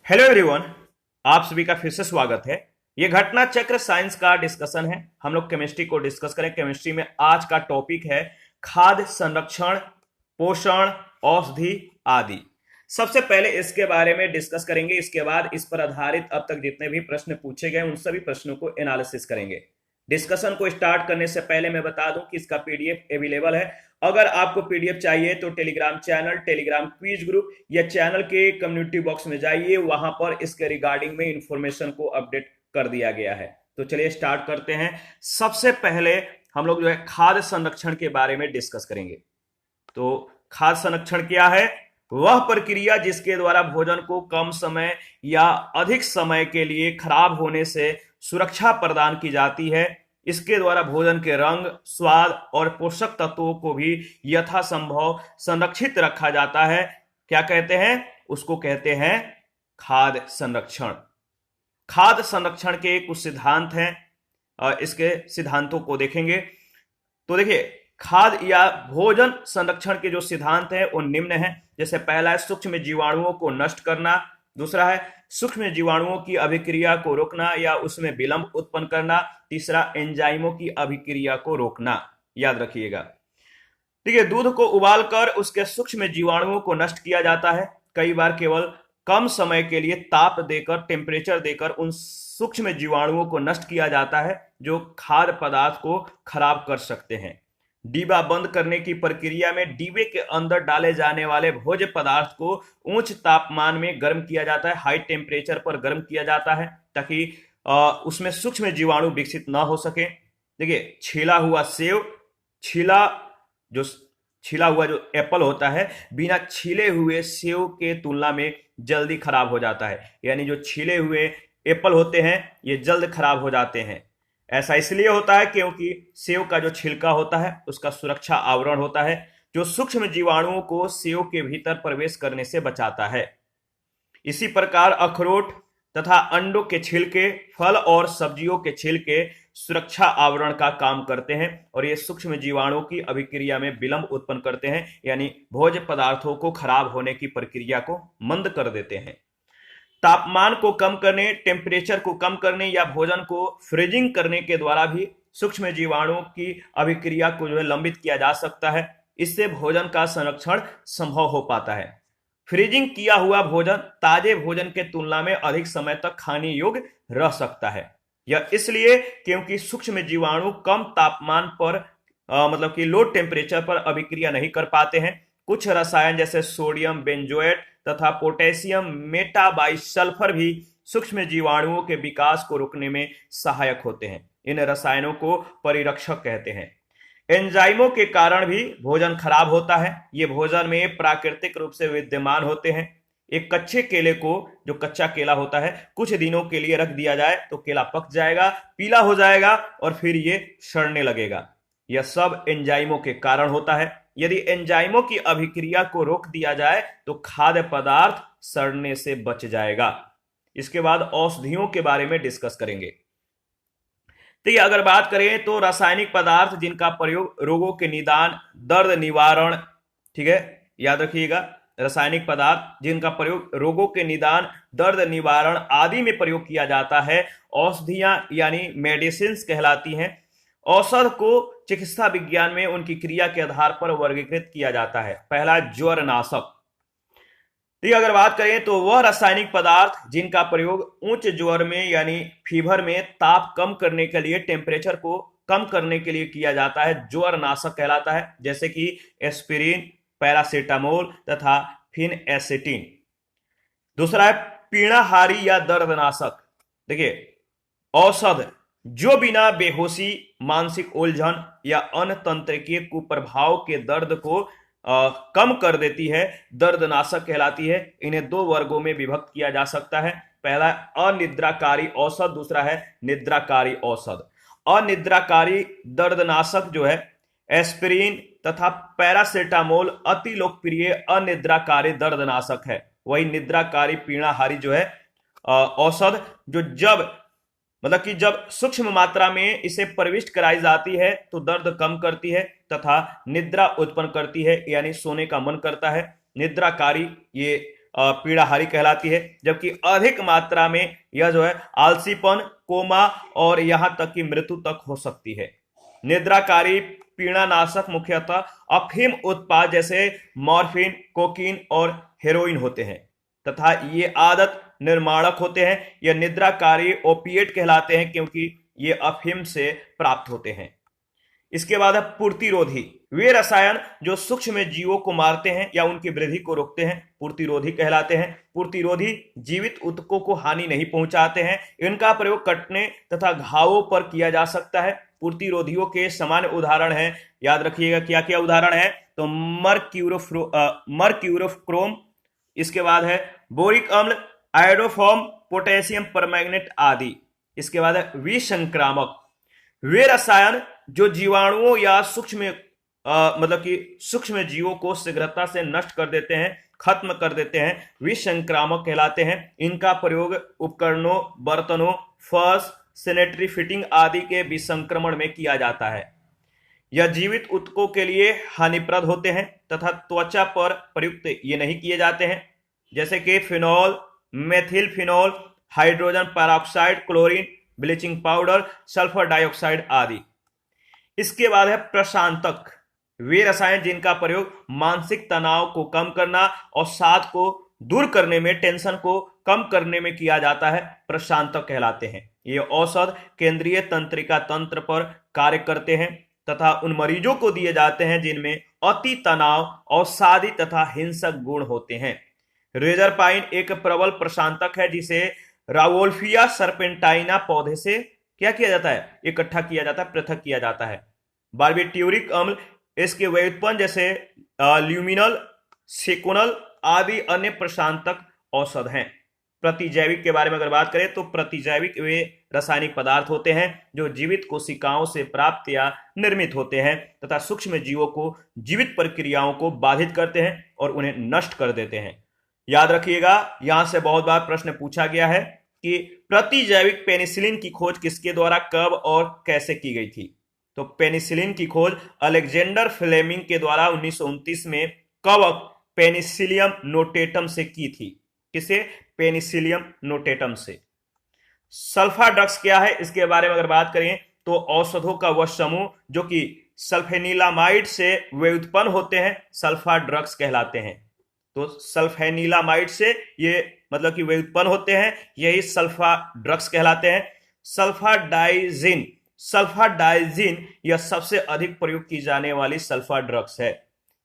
Hello everyone. आप सभी का फिर से स्वागत है। ये घटना चक्र साइंस का डिस्कशन है। हम लोग केमिस्ट्री को डिस्कस करें। केमिस्ट्री में आज का टॉपिक है खाद्य संरक्षण, पोषण, औषधि आदि। सबसे पहले इसके बारे में डिस्कस करेंगे, इसके बाद इस पर आधारित अब तक जितने भी प्रश्न पूछे गए उन सभी प्रश्नों को एनालिसिस करेंगे। डिस्कशन को स्टार्ट करने से पहले मैं बता दूं कि इसका पीडीएफ अवेलेबल है। अगर आपको पीडीएफ चाहिए तो Telegram channel, Telegram quiz group या चैनल के कम्युनिटी बॉक्स में जाइए, वहां पर इसके रिगार्डिंग में इंफॉर्मेशन को अपडेट कर दिया गया है। तो चलिए स्टार्ट करते हैं। सबसे पहले हम लोग जो है खाद्य संरक्षण के बारे में डिस्कस करेंगे। तो खाद्य संरक्षण क्या है? वह प्रक्रिया जिसके द्वारा भोजन को कम समय या अधिक समय के लिए खराब होने से सुरक्षा प्रदान की जाती है। इसके द्वारा भोजन के रंग, स्वाद और पोषक तत्वों को भी यथासंभव संरक्षित रखा जाता है। क्या कहते हैं? उसको कहते हैं खाद्य संरक्षण। खाद्य संरक्षण के कुछ सिद्धांत हैं, इसके सिद्धांतों को देखेंगे। तो देखिए, खाद्य या भोजन संरक्षण के जो सिद्धांत हैं वो निम्न हैं। जैसे पहला है सूक्ष्म जीवाणुओं को नष्ट करना, दूसरा है सूक्ष्म जीवाणुओं की अभिक्रिया को रोकना या उसमें विलंब उत्पन्न करना, तीसरा एंजाइमों की अभिक्रिया को रोकना। याद रखिएगा। ठीक है, दूध को उबालकर उसके सूक्ष्म जीवाणुओं को नष्ट किया जाता है। कई बार केवल कम समय के लिए ताप देकर, टेम्परेचर देकर उन सूक्ष्म जीवाणुओं को नष्ट किया जाता है जो खाद्य पदार्थ को खराब कर सकते हैं। डिब्बा बंद करने की प्रक्रिया में डिब्बे के अंदर डाले जाने वाले भोज्य पदार्थ को उच्च तापमान में गर्म किया जाता है, हाई टेम्परेचर पर गर्म किया जाता है ताकि उसमें सूक्ष्म जीवाणु विकसित ना हो सके। देखिए, छिला हुआ सेव, छिला हुआ जो एप्पल होता है बिना छिले हुए सेव के तुलना में जल्दी खराब हो जाता है। यानी जो छिले हुए एप्पल होते हैं ये जल्द खराब हो जाते हैं। ऐसा इसलिए होता है क्योंकि सेव का जो छिलका होता है उसका सुरक्षा आवरण होता है जो सूक्ष्म जीवाणुओं को सेव के भीतर प्रवेश करने से बचाता है। इसी प्रकार अखरोट तथा अंडों के छिलके, फल और सब्जियों के छिलके सुरक्षा आवरण का काम करते हैं और ये सूक्ष्म जीवाणुओं की अभिक्रिया में विलंब उत्पन्न करते हैं, यानी भोज्य पदार्थों को खराब होने की प्रक्रिया को मंद कर देते हैं। तापमान को कम करने, टेम्परेचर को कम करने या भोजन को फ्रीजिंग करने के द्वारा भी सूक्ष्म जीवाणुओं की अभिक्रिया को जो है लंबित किया जा सकता है। इससे भोजन का संरक्षण संभव हो पाता है। फ्रीजिंग किया हुआ भोजन ताजे भोजन के तुलना में अधिक समय तक खाने योग्य रह सकता है। यह इसलिए क्योंकि सूक्ष्म जीवाणु कम तापमान पर मतलब कि लो टेम्परेचर पर अभिक्रिया नहीं कर पाते हैं। कुछ रसायन जैसे सोडियम बेंजोएट तथा पोटेशियम मेटाबाइसल्फर भी सूक्ष्म जीवाणुओं के विकास को रोकने में सहायक होते हैं। इन रसायनों को परिरक्षक कहते हैं। एंजाइमों के कारण भी भोजन खराब होता है। ये भोजन में प्राकृतिक रूप से विद्यमान होते हैं। एक कच्चे केले को, जो कच्चा केला होता है, कुछ दिनों के लिए रख दिया जाए तो केला पक जाएगा, पीला हो जाएगा और फिर ये सड़ने लगेगा। यह सब एंजाइमों के कारण होता है। यदि एंजाइमों की अभिक्रिया को रोक दिया जाए तो खाद्य पदार्थ सड़ने से बच जाएगा। इसके बाद औषधियों के बारे में डिस्कस करेंगे। तो ये अगर बात करें तो रासायनिक पदार्थ जिनका प्रयोग रोगों के निदान, दर्द निवारण, ठीक है, याद रखिएगा, रासायनिक पदार्थ जिनका प्रयोग रोगों के निदान, दर्द निवारण आदि में प्रयोग किया जाता है, औषधियां यानी मेडिसिन कहलाती हैं। औषध को चिकित्सा विज्ञान में उनकी क्रिया के आधार पर वर्गीकृत किया जाता है। पहला ज्वर नाशक। तो अगर बात करें तो वह रासायनिक पदार्थ जिनका प्रयोग उच्च ज्वर में यानी फीवर में ताप कम करने के लिए, टेम्परेचर को कम करने के लिए किया जाता है, ज्वर नाशक कहलाता है। जैसे कि एस्पिरिन, पैरासीटामोल तथा फिनएसिटिन। दूसरा है पीड़ाहारी या दर्दनाशक। देखिए, औषध जो बिना बेहोशी, मानसिक उलझन या अन्य तंत्रिकीय कुप्रभाव के दर्द को कम कर देती है, दर्दनाशक कहलाती है। इन्हें दो वर्गों में विभक्त किया जा सकता है। पहला अनिद्राकारी औषध, दूसरा है निद्राकारी औषध। अनिद्राकारी दर्दनाशक जो है एस्पिरिन तथा पैरासीटामोल अति लोकप्रिय अनिद्राकारी दर्दनाशक है। वही निद्राकारी पीड़ाहारी जो है औषध, जो जब सूक्ष्म मात्रा में इसे प्रविष्ट कराई जाती है तो दर्द कम करती है तथा निद्रा उत्पन्न करती है, यानी सोने का मन करता है। निद्राकारी ये पीड़ाहारी कहलाती है, जबकि अधिक मात्रा में यह जो है आलसीपन, कोमा और यहां तक कि मृत्यु तक हो सकती है। निद्राकारी पीड़ानाशक मुख्यतः अफीम उत्पाद जैसे मॉर्फिन, कोकीन और हेरोइन होते हैं तथा ये आदत निर्माणक होते हैं। यह निद्राकारी ओपिएट कहलाते हैं क्योंकि ये अफीम से प्राप्त होते हैं। इसके बाद है पूर्तिरोधी। वे रसायन जो सूक्ष्म जीवों को मारते हैं या उनकी वृद्धि को रोकते हैं पूर्तिरोधी कहलाते हैं। पूर्तिरोधी जीवित ऊतकों को हानि नहीं पहुंचाते हैं। इनका प्रयोग कटने तथा घावों पर किया जा सकता है। पूर्तिरोधियों के सामान्य उदाहरण हैं, याद रखिएगा क्या क्या उदाहरण है, तो मर्क्यूरोक्रोम, इसके बाद है बोरिक अम्ल, आयोडोफॉर्म, पोटेशियम परमैंगनेट आदि। इसके बाद है विसंक्रामक। वे रसायन जो जीवाणुओं या मतलब कि सूक्ष्म जीवों को शीघ्रता से नष्ट कर देते हैं, खत्म कर देते हैं, विसंक्रामक कहलाते हैं। इनका प्रयोग उपकरणों, बर्तनों, फर्श, सैनिटरी फिटिंग आदि के विसंक्रमण में किया जाता है। यह जीवित ऊतकों के लिए हानिप्रद होते हैं तथा त्वचा पर प्रयुक्त ये नहीं किए जाते हैं, जैसे कि phenol, methyl phenol, hydrogen peroxide, chlorine, bleaching powder, sulphur dioxide आदि। इसके बाद है प्रशांतक। वे रसायन जिनका प्रयोग मानसिक तनाव को कम करना और साथ को दूर करने में, टेंशन को कम करने में किया जाता है, प्रशांतक कहलाते हैं। ये औषध केंद्रीय तंत्रिका तंत्र पर कार्य करते हैं तथा उन मरीजों को दिए जाते हैं जिनमें अति तनाव, अवसादी तथा हिंसक गुण होते हैं। रेजरपाइन एक प्रबल प्रशांतक है जिसे रावोल्फिया सर्पेंटाइना पौधे से क्या किया जाता है, इकट्ठा किया जाता है, पृथक किया जाता है। बार्बिट्यूरिक अम्ल इसके व्युत्पन्न जैसे ल्यूमिनल, सेकोनल आदि अन्य प्रशांतक औषध हैं। प्रतिजैविक के बारे में अगर बात करें तो प्रतिजैविक वे रासायनिक पदार्थ होते हैं जो जीवित कोशिकाओं से प्राप्त या निर्मित होते हैं तथा सूक्ष्म जीवों को जीवित प्रक्रियाओं को बाधित करते हैं और उन्हें नष्ट कर देते हैं। याद रखिएगा, यहां से बहुत बार प्रश्न पूछा गया है कि प्रतिजैविक पेनिसिलिन की खोज किसके द्वारा, कब और कैसे की गई थी। तो पेनिसिलिन की खोज अलेक्जेंडर फ्लेमिंग के द्वारा 1929 में कवक पेनिसिलियम नोटेटम से की थी। किसे? पेनिसिलियम नोटेटम से। सल्फा ड्रग्स क्या है, इसके बारे में अगर बात करें तो औषधों का वह समूह जो कि सल्फेनिलामाइड से व्युत्पन्न होते हैं, सल्फा ड्रग्स कहलाते हैं। तो सल्फेनिलामाइड से ये मतलब कि व्युत्पन्न होते हैं, यही सल्फा ड्रग्स कहलाते हैं। सल्फाडाइजिन, सल्फाडाइजिन यह सबसे अधिक प्रयोग की जाने वाली सल्फा ड्रग्स है।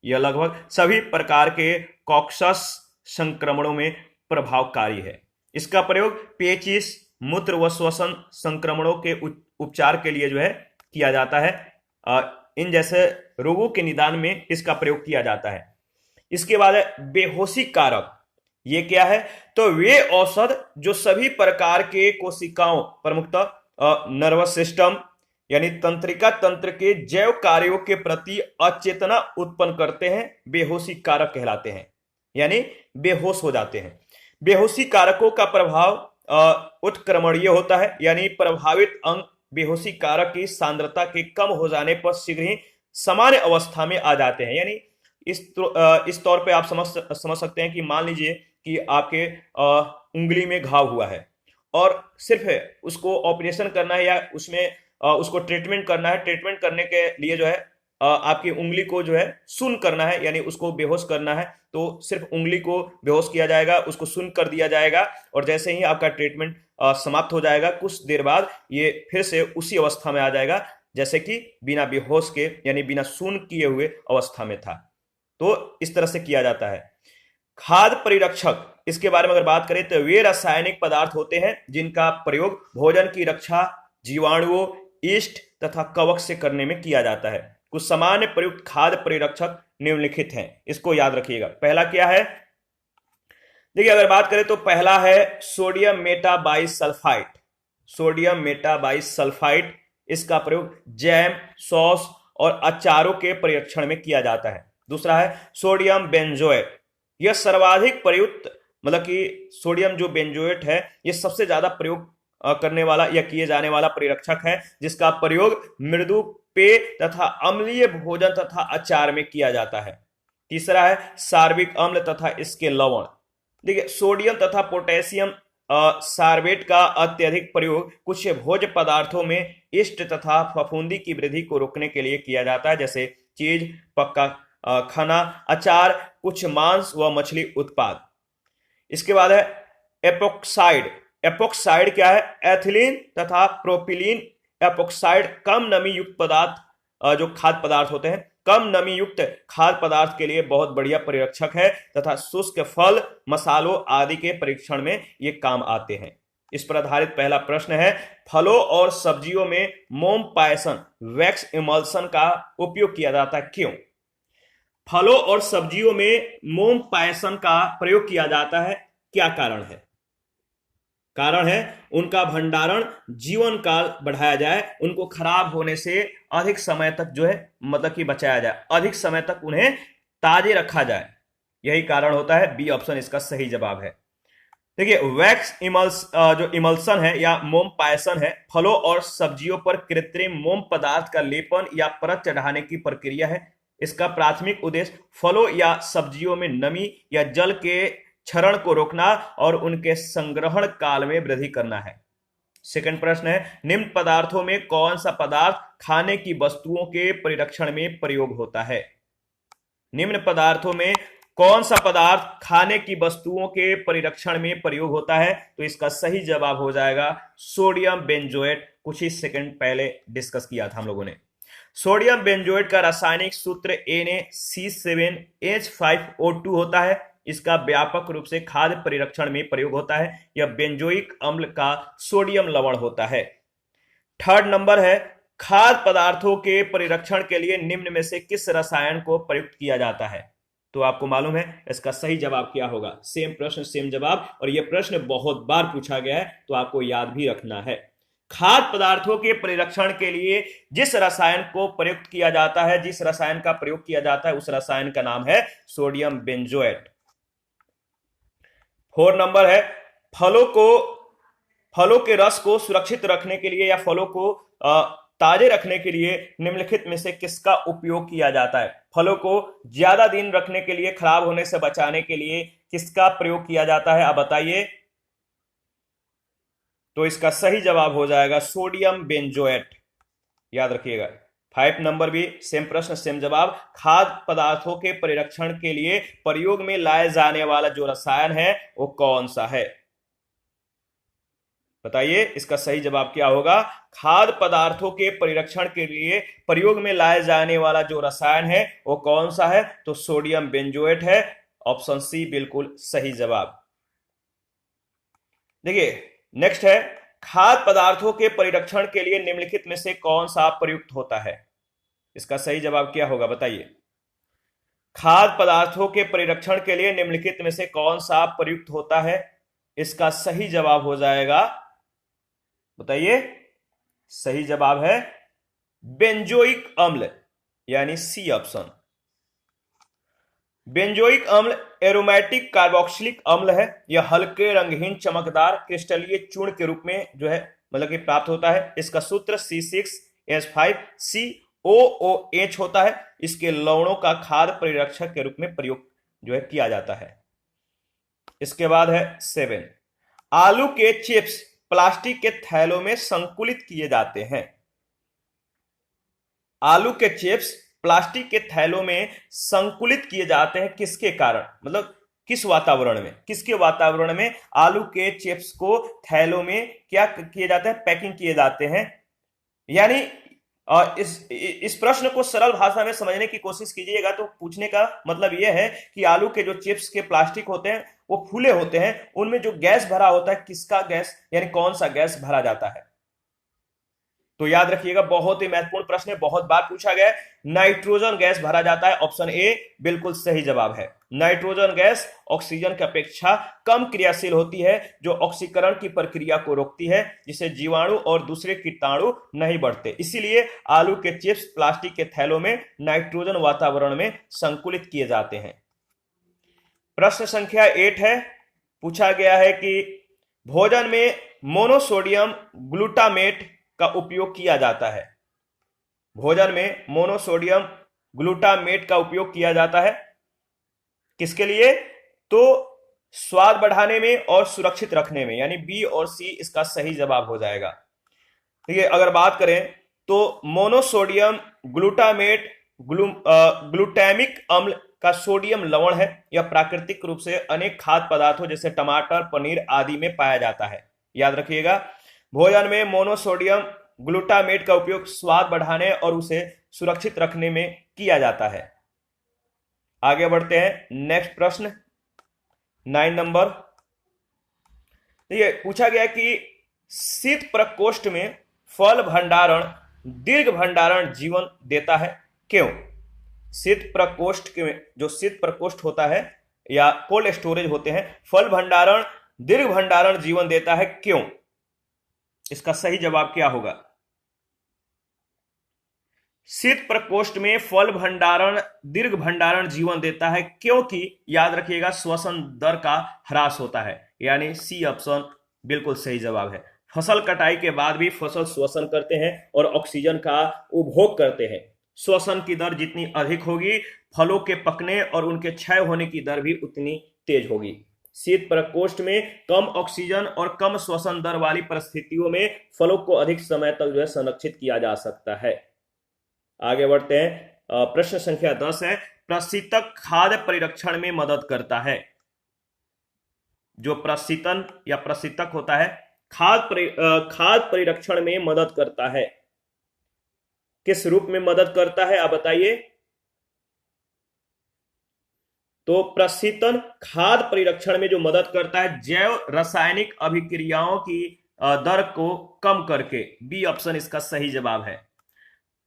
यह लगभग सभी प्रकार के कॉक्सस संक्रमणों में प्रभावकारी है। इसका प्रयोग पेचिश, मूत्र व श्वसन संक्रमणों के उपचार के लिए जो है किया जाता है। इन जैसे रोगों के निदान में इसका प्रयोग किया जाता है। इसके बाद है बेहोशी कारक। ये क्या है? तो वे औषध जो सभी प्रकार के कोशिकाओं, प्रमुखतः नर्वस सिस्टम यानी तंत्रिका तंत्र के जैव कार्यों के प्रति अचेतना उत्पन्न करते हैं, बेहोशी कारक कहलाते हैं, यानी बेहोश हो जाते हैं। बेहोशी कारकों का प्रभाव उत्क्रमणीय होता है, यानी प्रभावित अंग बेहोशी कारक की सांद्रता के कम हो जाने पर शीघ्र ही सामान्य अवस्था में आ जाते हैं। यानी इस तौर पे आप समझ सकते हैं कि मान लीजिए कि आपके उंगली में घाव हुआ है और सिर्फ उसको ऑपरेशन करना है या उसमें उसको ट्रीटमेंट करना है। ट्रीटमेंट करने के लिए जो है आपकी उंगली को जो है सुन्न करना है, यानी उसको बेहोश करना है, तो सिर्फ उंगली को बेहोश किया जाएगा, उसको सुन्न कर दिया जाएगा और जैसे ही आपका ट्रीटमेंट समाप्त हो जाएगा, कुछ देर बाद ये फिर से उसी अवस्था में आ जाएगा जैसे कि बिना बेहोश के यानी बिना सुन्न किए हुए अवस्था में था। तो इस तरह से किया जाता है। खाद्य परिरक्षक, इसके बारे में अगर बात करें तो वे रासायनिक पदार्थ होते हैं जिनका प्रयोग भोजन की रक्षा जीवाणुओं, ईस्ट तथा कवक से करने में किया जाता है। कुछ सामान्य प्रयुक्त खाद्य परिरक्षक निम्नलिखित हैं, इसको याद रखिएगा। पहला क्या है? देखिए, अगर बात करें तो पहला है सोडियम मेटाबाइसल्फाइड। सोडियम मेटाबाइसल्फाइड, इसका प्रयोग जैम, सॉस और अचारों के परिरक्षण में किया जाता है। दूसरा है सोडियम बेंजोएट। यह सर्वाधिक प्रयुक्त मतलब कि सोडियम जो बेंजोएट है, यह सबसे ज्यादा प्रयोग करने वाला या किए जाने वाला परिरक्षक है, जिसका प्रयोग मृदु पेय तथा अम्लीय भोजन तथा अचार में किया जाता है। तीसरा है सार्विक अम्ल तथा इसके लवण। देखिए, सोडियम तथा पोटेशियम सार्बेट का अत्यधिक प्रयोग कुछ भोज्य पदार्थों में ईस्ट तथा फफूंदी की वृद्धि को रोकने के लिए किया जाता है, जैसे चीज, पक्का खाना, अचार, कुछ मांस व मछली उत्पाद। इसके बाद है एपोक्साइड। एपोक्साइड क्या है? एथिलीन तथा प्रोपिलीन एपोक्साइड कम नमी युक्त पदार्थ, जो खाद्य पदार्थ होते हैं, कम नमी युक्त खाद्य पदार्थ के लिए बहुत बढ़िया परिरक्षक है तथा शुष्क फल, मसालों आदि के परीक्षण में ये काम आते हैं। इस पर आधारित पहला प्रश्न है, फलों और सब्जियों में मोम पायसन वैक्स इमल्सन का उपयोग किया जाता है, क्यों? फलों और सब्जियों में मोम पायसन का प्रयोग किया जाता है, क्या कारण है? कारण है उनका भंडारण जीवन काल बढ़ाया जाए, उनको खराब होने से अधिक समय तक जो है मतलब कि बचाया जाए, अधिक समय तक उन्हें ताजे रखा जाए, यही कारण होता है। बी ऑप्शन इसका सही जवाब है। देखिए, वैक्स जो इमल्सन है या मोम पायसन है, फलों और सब्जियों पर कृत्रिम मोम पदार्थ का लेपन या परत चढ़ाने की प्रक्रिया है। इसका प्राथमिक उद्देश्य फलों या सब्जियों में नमी या जल के क्षरण को रोकना और उनके संग्रहण काल में वृद्धि करना है। सेकंड प्रश्न है, निम्न पदार्थों में कौन सा पदार्थ खाने की वस्तुओं के परिरक्षण में प्रयोग होता है? निम्न पदार्थों में कौन सा पदार्थ खाने की वस्तुओं के परिरक्षण में प्रयोग होता है? तो इसका सही जवाब हो जाएगा सोडियम बेंजोएट। कुछ ही सेकंड पहले डिस्कस किया था हम लोगों ने। सोडियम बेंजोएट का रासायनिक सूत्र NaC7H5O2 होता है। इसका व्यापक रूप से खाद्य परिरक्षण में प्रयोग होता है। यह बेंजोइक अम्ल का सोडियम लवण होता है। थर्ड नंबर है, खाद्य पदार्थों के परिरक्षण के लिए निम्न में से किस रसायन को प्रयुक्त किया जाता है? तो आपको मालूम है इसका सही जवाब क्या होगा। सेम प्रश्न सेम जवाब, और यह प्रश्न बहुत बार पूछा गया है तो आपको याद भी रखना है। खाद्य पदार्थों के परिरक्षण के लिए जिस रसायन को प्रयुक्त किया जाता है, जिस रसायन का प्रयोग किया जाता है, उस रसायन का नाम है सोडियम बेंजोएट। फोर नंबर है, फलों के रस को सुरक्षित रखने के लिए या फलों को ताजे रखने के लिए निम्नलिखित में से किसका उपयोग किया जाता है? फलों को ज्यादा दिन रखने के लिए, खराब होने से बचाने के लिए किसका प्रयोग किया जाता है, आप बताइए। तो इसका सही जवाब हो जाएगा सोडियम बेंजोएट, याद रखिएगा। 5 नंबर भी सेम प्रश्न सेम जवाब। खाद्य पदार्थों के परिरक्षण के लिए प्रयोग में लाए जाने वाला जो रसायन है वो कौन सा है? बताइए, इसका सही जवाब क्या होगा? खाद्य पदार्थों के परिरक्षण के लिए प्रयोग में लाए जाने वाला जो रसायन है वो कौन सा है? तो सोडियम बेंजोएट है। ऑप्शन सी बिल्कुल सही जवाब। देखिए, नेक्स्ट है, खाद्य पदार्थों के परिरक्षण के लिए निम्नलिखित में से कौन सा प्रयुक्त होता है? इसका सही जवाब क्या होगा, बताइए। खाद्य पदार्थों के परिरक्षण के लिए निम्नलिखित में से कौन सा प्रयुक्त होता है? इसका सही जवाब हो जाएगा, बताइए। सही जवाब है बेंजोइक अम्ल, यानी सी ऑप्शन। बेंजोइक अम्ल एरोमेटिक कार्बोक्सिलिक अम्ल है। यह हल्के रंगहीन चमकदार क्रिस्टलीय चूर्ण के रूप में जो है मतलब कि प्राप्त होता है। इसका सूत्र C6H5COOH होता है। इसके लवणों का खाद्य परिरक्षक के रूप में प्रयोग जो है किया जाता है। इसके बाद है 7, आलू के चिप्स प्लास्टिक के थैलों में संकुलित किए जाते हैं। आलू के चिप्स प्लास्टिक के थैलों में संकुलित किए जाते हैं, किसके कारण? मतलब किस वातावरण में, किसके वातावरण में आलू के चिप्स को थैलों में क्या किए जाते हैं? पैकिंग किए जाते हैं। यानी इस प्रश्न को सरल भाषा में समझने की कोशिश कीजिएगा तो पूछने का मतलब यह है कि आलू के जो चिप्स के प्लास्टिक होते हैं वो फूले होते हैं, उनमें जो गैस भरा होता है, किसका गैस, यानी कौन सा गैस भरा जाता है? तो याद रखिएगा, बहुत ही महत्वपूर्ण प्रश्न है, बहुत बार पूछा गया है। नाइट्रोजन गैस भरा जाता है। ऑप्शन ए बिल्कुल सही जवाब है। नाइट्रोजन गैस ऑक्सीजन की अपेक्षा कम क्रियाशील होती है, जो ऑक्सीकरण की प्रक्रिया को रोकती है, जिससे जीवाणु और दूसरे कीटाणु नहीं बढ़ते। इसीलिए आलू के चिप्स प्लास्टिक के थैलों में नाइट्रोजन वातावरण में संकुलित किए जाते हैं। प्रश्न संख्या 8 है, पूछा गया है कि भोजन में मोनोसोडियम ग्लूटामेट का उपयोग किया जाता है। भोजन में मोनोसोडियम ग्लूटामेट का उपयोग किया जाता है किसके लिए? तो स्वाद बढ़ाने में और सुरक्षित रखने में, यानी बी और सी इसका सही जवाब हो जाएगा। ठीक है, अगर बात करें तो मोनोसोडियम ग्लूटामेट ग्लूटामिक अम्ल का सोडियम लवण है। यह प्राकृतिक रूप से अनेक खाद्य पदार्थों जैसे टमाटर, पनीर आदि में पाया जाता है। याद रखिएगा, भोजन में मोनोसोडियम ग्लूटामेट का उपयोग स्वाद बढ़ाने और उसे सुरक्षित रखने में किया जाता है। आगे बढ़ते हैं, नेक्स्ट प्रश्न 9 नंबर। ये पूछा गया कि शीत प्रकोष्ठ में फल भंडारण दीर्घ भंडारण जीवन देता है, क्यों? शीत प्रकोष्ठ के जो शीत प्रकोष्ठ होता है या कोल्ड स्टोरेज होते हैं, फल भंडारण दीर्घ भंडारण जीवन देता है, क्यों? इसका सही जवाब क्या होगा? शीत प्रकोष्ठ में फल भंडारण दीर्घ भंडारण जीवन देता है क्योंकि, याद रखिएगा, श्वसन दर का ह्रास होता है, यानी सी ऑप्शन बिल्कुल सही जवाब है। फसल कटाई के बाद भी फसल श्वसन करते हैं और ऑक्सीजन का उपभोग करते हैं। श्वसन की दर जितनी अधिक होगी, फलों के पकने और उनके क्षय होने की दर भी उतनी तेज होगी। शीत प्रकोष्ठ में कम ऑक्सीजन और कम श्वसन दर वाली परिस्थितियों में फलों को अधिक समय तक जो है संरक्षित किया जा सकता है। आगे बढ़ते हैं, प्रश्न संख्या 10 है, प्रशीतक खाद्य परिरक्षण में मदद करता है। जो प्रशीतन या प्रशीतक होता है खाद्य परिरक्षण में मदद करता है, किस रूप में मदद करता है आप बताइए? तो प्रशीतन खाद्य परिरक्षण में जो मदद करता है, जैव रासायनिक अभिक्रियाओं की दर को कम करके, बी ऑप्शन इसका सही जवाब है।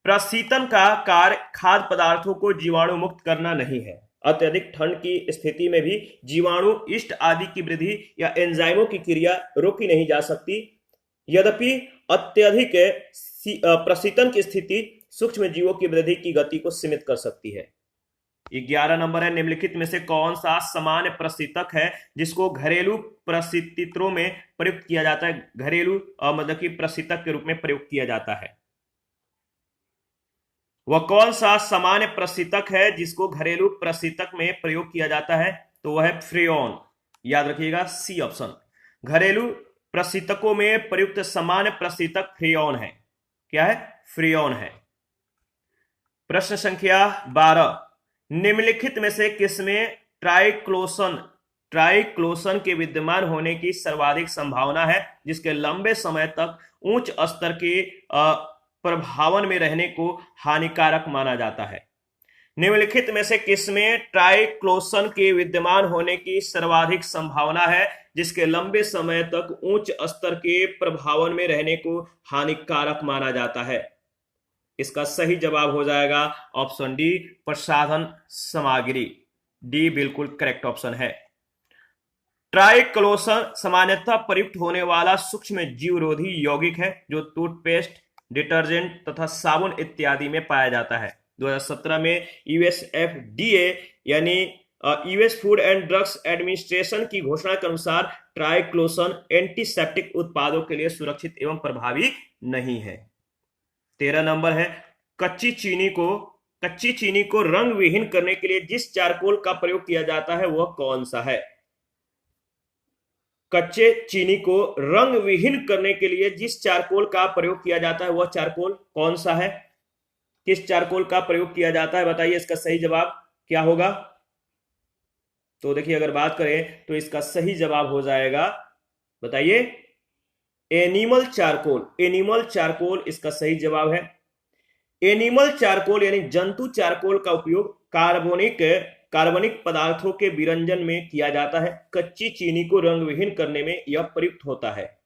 प्रशीतन का कार्य खाद्य पदार्थों को जीवाणु मुक्त करना नहीं है। अत्यधिक ठंड की स्थिति में भी जीवाणु, यीस्ट आदि की वृद्धि या एंजाइमों की क्रिया रोकी नहीं जा सकती। यद्यपि अत्यधिक प्रशीतन की स्थिति सूक्ष्म जीवों की वृद्धि की गति को सीमित कर सकती है। 11 नंबर है, निम्नलिखित में से कौन सा सामान्य प्रशीतक है जिसको घरेलू प्रशीतित्रों में प्रयुक्त किया जाता है? घरेलू मतलब कि प्रशीतक के रूप में प्रयुक्त किया जाता है। वह कौन सा सामान्य प्रशीतक है जिसको घरेलू प्रशीतक में प्रयोग किया जाता है? तो वह है फ्रेऑन। याद रखिएगा, सी ऑप्शन। घरेलू प्रशीतकों में प्रयुक्त सामान्य प्रशीतक फ्रेऑन है। क्या है? फ्रेऑन है। प्रश्न संख्या 12, निम्नलिखित में से किसमें ट्राइक्लोसन के विद्यमान होने की सर्वाधिक संभावना है जिसके लंबे समय तक उच्च स्तर के प्रभावन में रहने को हानिकारक माना जाता है? निम्नलिखित में से किसमें ट्राइक्लोसन के विद्यमान होने की सर्वाधिक संभावना है जिसके लंबे समय तक उच्च स्तर के प्रभावन में रहने को हानिकारक माना जाता है? इसका सही जवाब हो जाएगा ऑप्शन डी, प्रसाधन सामग्री। डी बिल्कुल करेक्ट ऑप्शन है। ट्राइक्लोसन सामान्यतः प्रयुक्त होने वाला सूक्ष्म जीवरोधी यौगिक है जो टूथपेस्ट, डिटर्जेंट तथा साबुन इत्यादि में पाया जाता है। 2017 में यूएसएफडीए यानी US food and drugs administration की घोषणा के अनुसार ट्राइक्लोसन एंटीसेप्टिक उत्पादों के लिए सुरक्षित एवं प्रभावी नहीं है। 13 नंबर है, कच्ची चीनी को रंग विहीन करने के लिए जिस चारकोल का प्रयोग किया जाता है वह कौन सा है? कच्चे चीनी को रंग विहीन करने के लिए जिस चारकोल का प्रयोग किया जाता है वह चारकोल कौन सा है? किस चारकोल का प्रयोग किया जाता है बताइए, इसका सही जवाब क्या होगा? तो देखिए, अगर बात करें तो इसका सही जवाब हो जाएगा, बताइए, एनिमल चारकोल। एनिमल चारकोल इसका सही जवाब है। एनिमल चारकोल यानी जंतु चारकोल का उपयोग कार्बनिक पदार्थों के विरंजन में किया जाता है। कच्ची चीनी को रंग विहीन करने में यह प्रयुक्त होता है।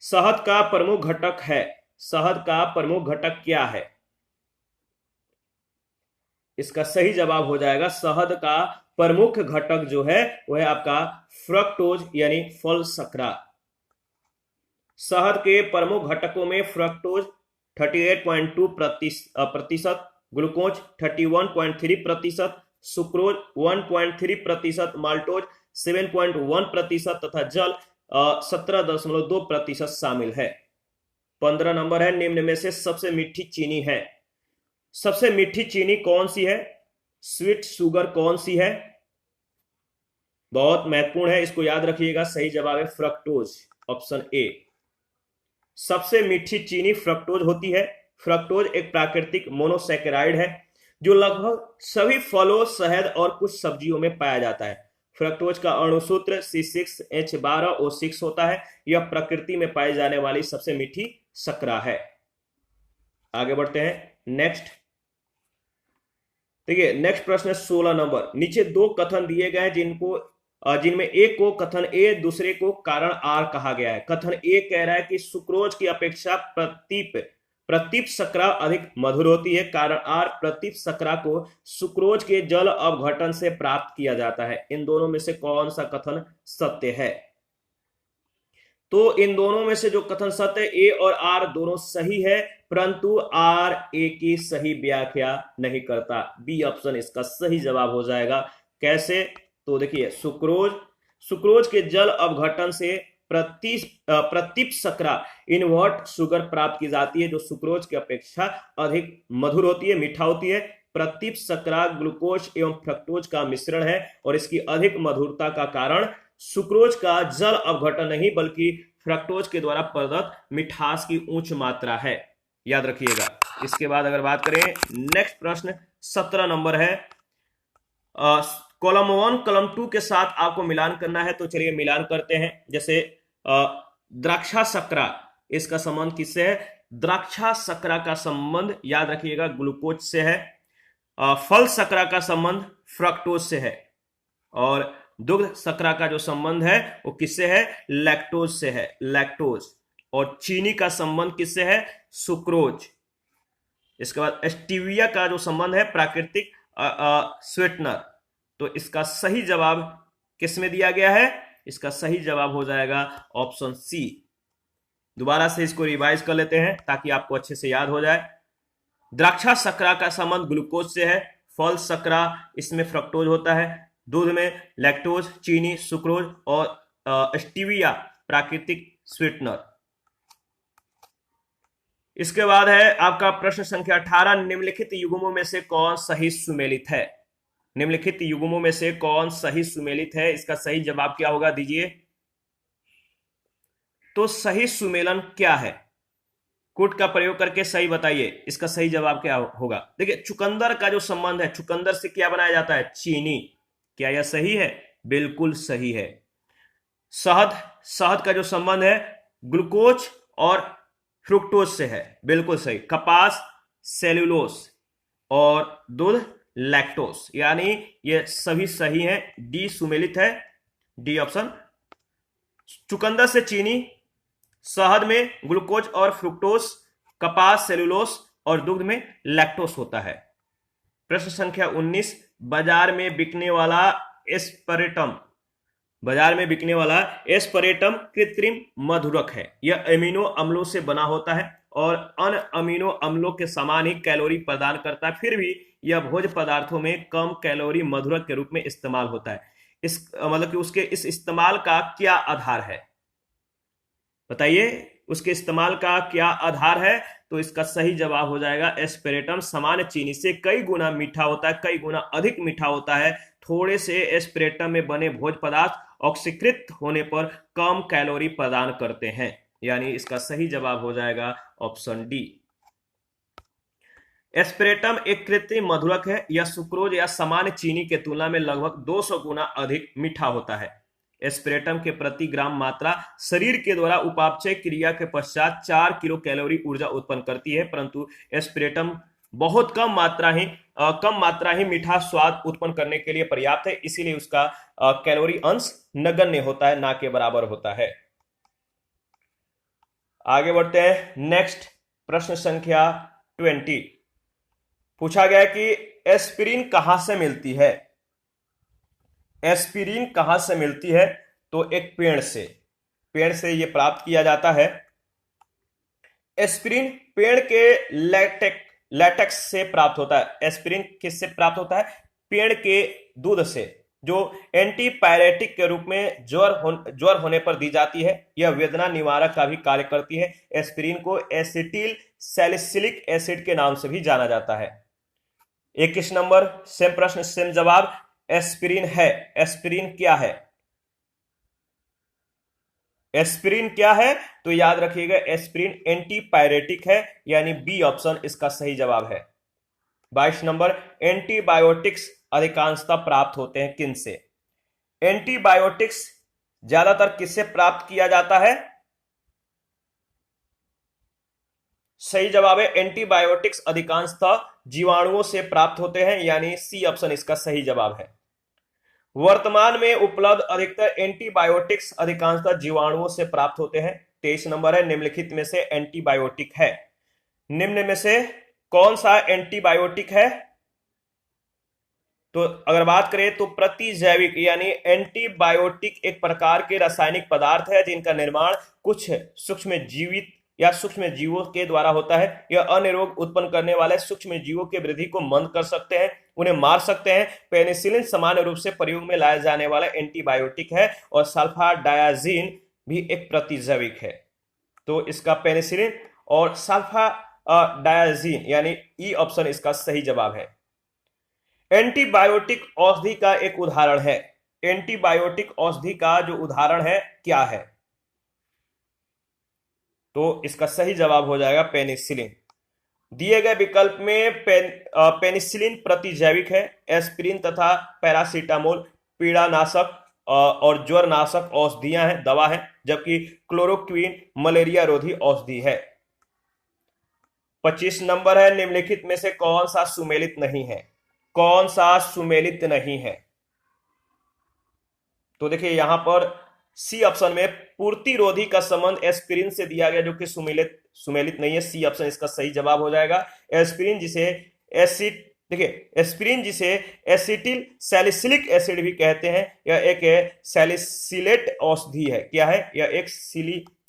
शहद का प्रमुख घटक है। शहद का प्रमुख घटक क्या है? इसका सही जवाब हो जाएगा, शहद का प्रमुख घटक जो है वह है आपका फ्रक्टोज यानी फल शर्करा। शहद के प्रमुख घटकों में फ्रक्टोज 38.2 प्रतिशत, ग्लूकोज 31.3%, सुक्रोज 1.3%, माल्टोज 7.1% तथा जल 17.2% शामिल है। 15 नंबर है, निम्न में से सबसे मीठी चीनी है। सबसे मीठी चीनी कौन सी है? स्वीट शुगर कौन सी है? बहुत महत्वपूर्ण है, इसको याद रखिएगा। सही जवाब है फ्रक्टोज, ऑप्शन ए। सबसे मीठी चीनी फ्रक्टोज होती है। फ्रक्टोज एक प्राकृतिक मोनोसैकेराइड है जो लगभग सभी फलों, शहद और कुछ सब्जियों में पाया जाता है। फ्रक्टोज का अणुसूत्र C6H12O6 होता है। यह प्रकृति में पाई जाने वाली सबसे मीठी शर्करा है। आगे बढ़ते हैं नेक्स्ट। देखिए नेक्स्ट प्रश्न है 16 नंबर। नीचे दो कथन दिए गए हैं जिनमें एक को कथन ए, दूसरे को कारण आर कहा गया है। कथन ए कह रहा है कि सुक्रोज की अपेक्षा प्रतीप शर्करा अधिक मधुर होती है। कारण आर, प्रतीप शर्करा को सुक्रोज के जल अपघटन से प्राप्त किया जाता है। इन दोनों में से कौन सा कथन सत्य है? तो इन दोनों में से जो कथन सत्य है, ए और आर दोनों सही है, परंतु आर ए की सही व्याख्या नहीं करता। बी ऑप्शन इसका सही जवाब हो जाएगा। कैसे? तो देखिए, सुक्रोज के जल अपघटन से प्रतीप शर्करा इनवर्ट शुगर प्राप्त की जाती है, जो सुक्रोज की अपेक्षा अधिक मधुर होती है, मीठा होती है। प्रतीप शर्करा ग्लूकोज एवं फ्रक्टोज का मिश्रण है और इसकी अधिक मधुरता का कारण सुक्रोज का जल अपघटन नहीं बल्कि फ्रक्टोज के द्वारा प्रदत्त मिठास की उच्च मात्रा है। याद रखिएगा। इसके बाद अगर बात करें नेक्स्ट प्रश्न 17 नंबर है। कॉलम 1 कॉलम 2 के साथ आपको मिलान करना है, तो चलिए मिलान करते हैं। जैसे द्राक्षा शर्करा, इसका संबंध किससे है? द्राक्षा शर्करा का संबंध याद रखिएगा ग्लूकोज से है। फल शर्करा का संबंध फ्रक्टोज से है और दुग्ध शर्करा का जो संबंध है वो किससे है? लैक्टोज से है, लैक्टोज। और चीनी का संबंध किससे है? सुक्रोज। इसके बाद स्टीविया का जो संबंध है प्राकृतिक स्वीटनर। तो इसका सही जवाब किसमें दिया गया है? इसका सही जवाब हो जाएगा ऑप्शन सी। दोबारा से इसको रिवाइज कर लेते हैं ताकि आपको अच्छे से याद हो जाए। द्राक्षा शर्करा का संबंध ग्लूकोज से है। फल शर्करा, इसमें फ्रक्टोज होता है। दूध में लैक्टोज, चीनी सुक्रोज और स्टीविया प्राकृतिक स्वीटनर। इसके बाद है आपका प्रश्न संख्या 18। निम्नलिखित युग्मों में से कौन सही सुमेलित है? निम्नलिखित युग्मों में से कौन सही सुमेलित है? इसका सही जवाब क्या होगा? दीजिए। तो सही सुमेलन क्या है? कुट का प्रयोग करके सही बताइए, इसका सही जवाब क्या होगा? देखिए, चुकंदर का जो संबंध है, चुकंदर से क्या बनाया जाता है? चीनी। क्या यह सही है? बिल्कुल सही है। शहद का जो संबंध है ग्लूकोज और फ्रुक्टोज से है, बिल्कुल सही। कपास सेल्यूलोस और दूध लैक्टोस, यानी ये सभी सही हैं। डी सुमेलित है, डी ऑप्शन। चुकंदर से चीनी, शहद में ग्लूकोज और फ्रुक्टोज, कपास सेल्यूलोस और दुग्ध में लैक्टोस होता है। प्रश्न संख्या 19। बाजार में बिकने वाला एस्परेटम कृत्रिम मधुरक है। यह अमीनो अम्लों से बना होता है और अन्य अमीनो अम्लों के समान ही कैलोरी प्रदान करता है, फिर भी यह भोज्य पदार्थों में कम कैलोरी मधुरक के रूप में इस्तेमाल होता है। मतलब कि उसके इस इस्तेमाल का क्या आधार है? बताइए, उसके इस्तेमाल का क्या आधार है? तो इसका सही जवाब हो जाएगा एस्पेरेटम सामान्य चीनी से कई गुना मीठा होता है, कई गुना अधिक मीठा होता है। थोड़े से एस्पेरेटम में बने भोज्य पदार्थ ऑक्सीकृत होने पर कम कैलोरी प्रदान करते हैं, यानी इसका सही जवाब हो जाएगा ऑप्शन डी। एस्पेरेटम एक कृत्रिम मधुरक है। यह सुक्रोज या सामान्य चीनी के तुलना में लगभग 200 गुना अधिक मीठा होता है। एस्पेरेटम के प्रति ग्राम मात्रा शरीर के द्वारा उपापचय क्रिया के पश्चात 4 किलो कैलोरी ऊर्जा उत्पन्न करती है, परंतु एस्पेरेटम बहुत कम मात्रा ही मीठा स्वाद उत्पन्न करने के लिए पर्याप्त है, इसीलिए उसका कैलोरी अंश नगण्य होता है, ना के बराबर होता है। आगे बढ़ते हैं नेक्स्ट। प्रश्न संख्या 20। पूछा गया कि एस्पिरिन कहां से मिलती है? एस्पिरिन कहां से मिलती है? तो एक पेड़ से यह प्राप्त किया जाता है। एस्पिरिन पेड़ के लैटेक्स से प्राप्त होता है। एस्पिरिन किससे प्राप्त होता है? पेड़ के दूध से, जो एंटीपायरेटिक के रूप में ज्वर होने पर दी जाती है। यह वेदना निवारक का भी कार्य करती है। एस्पिरिन को एसिटिल सैलिसिलिक एसिड के नाम से भी जाना जाता है। 21 नंबर, सेम प्रश्न सेम जवाब। एस्पिरिन है। एस्पिरिन क्या है? एस्पिरिन क्या है? तो याद रखिएगा एस्पिरिन एंटीपायरेटिक है, यानी बी ऑप्शन इसका सही जवाब है। 22 नंबर, एंटीबायोटिक्स अधिकांशतः प्राप्त होते हैं किन से? एंटीबायोटिक्स ज्यादातर किससे प्राप्त किया जाता है? सही जवाब है एंटीबायोटिक्स अधिकांशतः जीवाणुओं से प्राप्त होते हैं, यानी सी ऑप्शन इसका सही जवाब है। वर्तमान में उपलब्ध अधिकतर एंटीबायोटिक्स अधिकांशतः जीवाणुओं से प्राप्त होते हैं। 23 नंबर है, निम्नलिखित में से एंटीबायोटिक है, निम्न में से कौन सा एंटीबायोटिक है? तो अगर बात करें तो प्रतिजैविक यानी एंटीबायोटिक एक प्रकार के रासायनिक पदार्थ है जिनका निर्माण कुछ सूक्ष्म जीवित या सूक्ष्म जीवों के द्वारा होता है। यह अन्य रोग उत्पन्न करने वाले सूक्ष्म जीवों की वृद्धि को मंद कर सकते हैं, उन्हें मार सकते हैं। पेनिसिलिन सामान्य रूप से प्रयोग में लाया जाने वाला एंटीबायोटिक है और सल्फाडायाजिन भी एक प्रतिजैविक है। तो इसका पेनिसिलिन और सल्फाडायाजिन यानी ई ऑप्शन इसका सही जवाब है। एंटीबायोटिक औषधि का एक उदाहरण है। एंटीबायोटिक औषधि का जो उदाहरण है क्या है? तो इसका सही जवाब हो जाएगा पेनिसिलिन। दिए गए विकल्प में पेनिसिलिन प्रतिजैविक है। एस्पिरिन तथा पैरासीटामोल पीड़ानाशक और ज्वरनाशक औषधियां हैं, दवा है, जबकि क्लोरोक्विन मलेरिया रोधी औषधि है। 25 नंबर है, निम्नलिखित में से कौन सा सुमेलित नहीं है? कौन सा सुमेलित नहीं है? तो देखिए यहां पर सी ऑप्शन में पूर्तिरोधी का संबंध एस्पिरिन से दिया गया, जो कि सुमेलित नहीं है। सी ऑप्शन इसका सही जवाब हो जाएगा। एस्पिरिन जिसे एस्पिरिन जिसे एसिटिल सैलिसिलिक एसिड भी कहते हैं, यह एक सैलिसिलेट औषधि है। क्या है? यह एक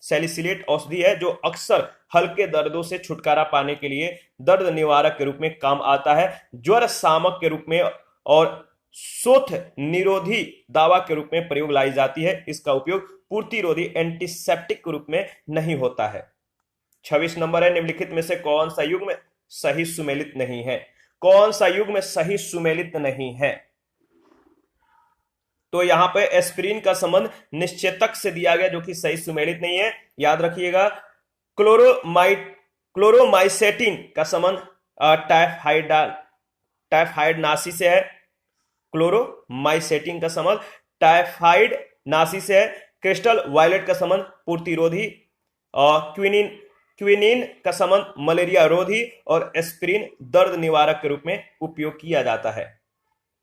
सैलिसिलेट औषधि है जो अक्सर हल्के दर्दों से छुटकारा पाने के लिए दर्द निवारक के रूप में काम आता है, ज्वर शामक के रूप में और शोथ निरोधी दवा के रूप में प्रयोग लाई जाती है। इसका उपयोग पूर्तिरोधी एंटीसेप्टिक के रूप में नहीं होता है। 26 नंबर है, निम्नलिखित में से कौन सा युग्म सही सुमेलित नहीं है? कौन सा युग्म सही सुमेलित नहीं है? तो यहां पे एस्पिरिन का संबंध निश्चेतक से दिया गया, जो कि सही सुमेलित नहीं है। याद रखिएगा क्लोरोमाइसेटिन का संबंध टाइफाइड नासी से है। क्लोरोमाइसेटिन का संबंध टाइफाइड नासी से है। क्रिस्टल वायलेट का संबंध पूर्तिरोधी, क्विनिन का संबंध मलेरिया रोधी और एस्पिरिन दर्द निवारक के रूप में उपयोग किया जाता है।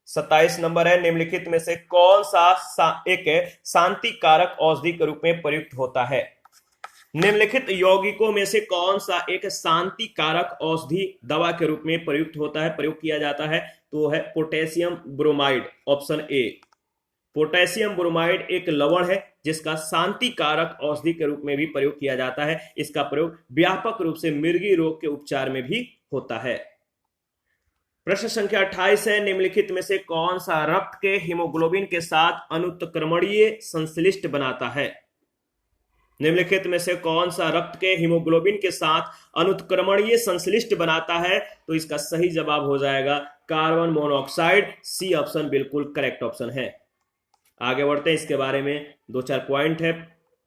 27 नंबर है, निम्नलिखित में से कौन सा एक शांति कारक औषधि के रूप में प्रयुक्त होता है? निम्नलिखित यौगिकों में से कौन सा एक शांति कारक औषधि दवा के रूप में प्रयुक्त होता है, प्रयोग किया जाता है? तो है potassium bromide, option A. Potassium bromide एक लवण है जिसका शांति कारक औषधि के रूप में भी प्रयोग किया जाता है। इसका प्रयोग व्यापक रूप से मिर्गी रोग के उपचार में भी होता है। प्रश्न संख्या 28 है, निम्नलिखित में से कौन सा रक्त के हीमोग्लोबिन के साथ अनुत्क्रमणीय संश्लिष्ट बनाता है? निम्नलिखित में से कौन सा रक्त के हीमोग्लोबिन के साथ अनुत्क्रमणीय संश्लिष्ट बनाता है? तो इसका सही जवाब हो जाएगा कार्बन मोनोऑक्साइड। सी ऑप्शन बिल्कुल करेक्ट ऑप्शन है। आगे बढ़ते हैं, इसके बारे में 2-4 पॉइंट है,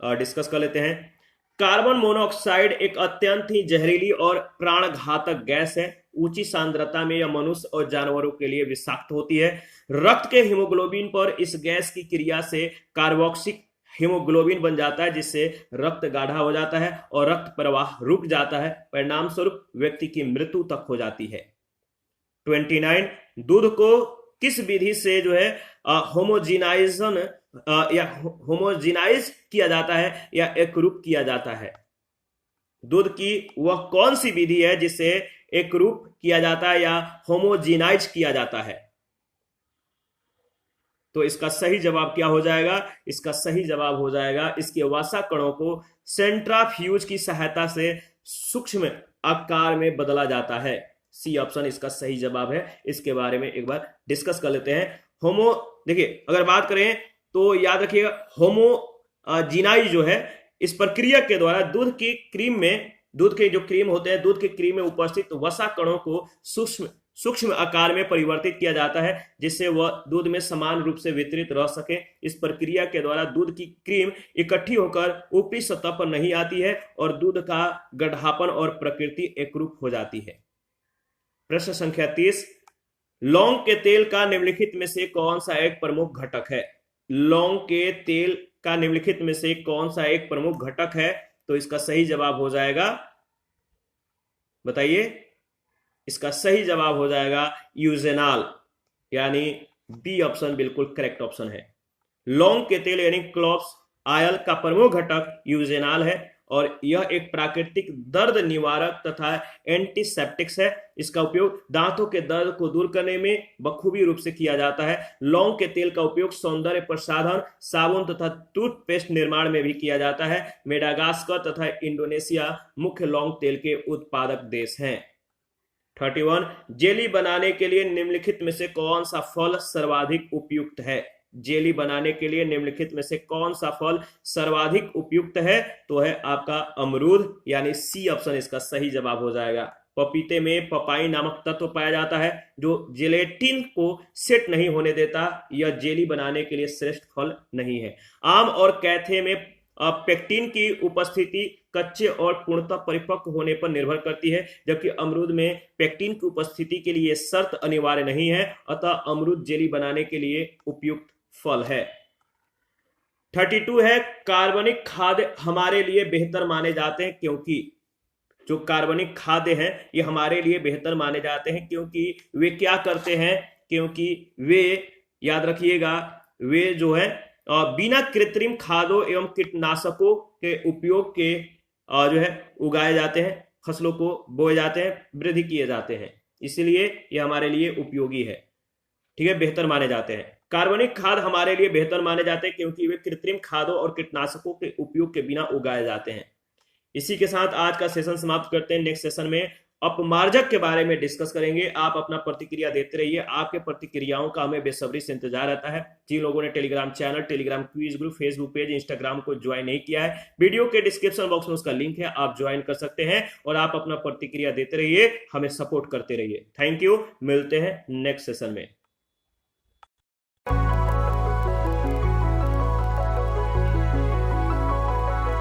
डिस्कस कर लेते हैं। कार्बन मोनोऑक्साइड एक अत्यंत ही जहरीली और प्राणघातक गैस है। ऊंची सांद्रता में यह मनुष्य और जानवरों के लिए विषाक्त होती है। रक्त के हीमोग्लोबिन पर इस गैस की क्रिया से कार्बोक्सिक हीमोग्लोबिन बन जाता है, जिससे रक्त गाढ़ा हो जाता है और रक्त प्रवाह रुक जाता है। परिणाम स्वरूप व्यक्ति की मृत्यु तक हो जाती है। 29, दूध को किस विधि से जो है होमोजिनाइज किया जाता है या एकरूप किया जाता है? दूध की वह कौन सी विधि है जिससे एकरूप किया जाता है या होमोजिनाइज किया जाता है? तो इसका सही जवाब क्या हो जाएगा? इसका सही जवाब हो जाएगा इसके वसा कणों को सेंट्राफ्यूज की सहायता से सूक्ष्म आकार में बदला जाता है। सी ऑप्शन इसका सही जवाब है। इसके बारे में एक बार डिस्कस कर लेते हैं। देखिए अगर बात करें तो याद रखिएगा होमोजिनाइज जो है, इस प्रक्रिया के द्वारा दूध के जो क्रीम होते हैं, दूध के क्रीम में उपस्थित वसा कणों को सूक्ष्म सूक्ष्म आकार में परिवर्तित किया जाता है जिससे वह दूध में समान रूप से वितरित रह सके। इस प्रक्रिया के द्वारा दूध की क्रीम इकट्ठी होकर ऊपरी सतह पर नहीं आती है और दूध का गाढ़ापन और प्रकृति एकरूप हो जाती है। प्रश्न संख्या 30, लौंग के तेल का निम्नलिखित में से कौन सा एक प्रमुख घटक है? लौंग के तेल का निम्नलिखित में से कौन सा एक प्रमुख घटक है? तो इसका सही जवाब हो जाएगा, बताइए, इसका सही जवाब हो जाएगा यूजेनाल, यानी बी ऑप्शन बिल्कुल करेक्ट ऑप्शन है। लौंग के तेल यानी क्लोव्स ऑयल का प्रमुख घटक यूजेनाल है और यह एक प्राकृतिक दर्द निवारक तथा एंटीसेप्टिक्स है। इसका उपयोग दांतों के दर्द को दूर करने में बखूबी रूप से किया जाता है। लौंग के तेल का उपयोग सौंदर्य प्रसाधन, साबुन तथा टूथपेस्ट निर्माण में भी किया जाता है। मेडागास्कर तथा इंडोनेशिया मुख्य लौंग तेल के उत्पादक देश हैं। 31, जेली बनाने के लिए निम्नलिखित में से कौन सा फल सर्वाधिक उपयुक्त है? जेली बनाने के लिए निम्नलिखित में से कौन सा फल सर्वाधिक उपयुक्त है? तो है आपका अमरूद, यानी सी ऑप्शन इसका सही जवाब हो जाएगा। पपीते में पपाइन नामक तत्व पाया जाता है जो जेलेटिन को सेट नहीं होने देता। यह जेली बनाने के लिए श्रेष्ठ फल नहीं है। आम और कैथे में पेक्टिन की उपस्थिति कच्चे और पूर्णतः परिपक्व होने पर निर्भर करती है, जबकि अमरूद में पेक्टिन की उपस्थिति के लिए शर्त अनिवार्य नहीं है। अतः अमरूद जेली बनाने के लिए उपयुक्त फल है। 32 है, कार्बनिक खाद्य हमारे लिए बेहतर माने जाते हैं क्योंकि, जो कार्बनिक खाद्य हैं ये हमारे लिए बेहतर माने जाते हैं क्योंकि वे क्या करते हैं? क्योंकि वे, याद रखिएगा, वे जो है बिना कृत्रिम खादों एवं कीटनाशकों के उपयोग के जो है उगाए जाते हैं, फसलों को बोए जाते हैं, वृद्धि किए जाते हैं, इसलिए ये हमारे लिए उपयोगी है। ठीक है, बेहतर माने जाते हैं। कार्बनिक खाद हमारे लिए बेहतर माने जाते हैं क्योंकि वे कृत्रिम खादों और कीटनाशकों के उपयोग के बिना उगाए जाते हैं। इसी के साथ आज का सेशन समाप्त करते हैं। नेक्स्ट सेशन में अपमार्जक के बारे में डिस्कस करेंगे। आप अपना प्रतिक्रिया देते रहिए, आपके प्रतिक्रियाओं का हमें बेसब्री से इंतजार रहता है। जिन लोगों ने Telegram channel, Telegram quiz group, Facebook page, Instagram को ज्वाइन नहीं किया है, वीडियो के डिस्क्रिप्शन बॉक्स में उसका लिंक है, आप ज्वाइन कर सकते हैं और आप अपना प्रतिक्रिया देते रहिए, हमें सपोर्ट करते रहिए। थैंक यू, मिलते हैं नेक्स्ट सेशन में।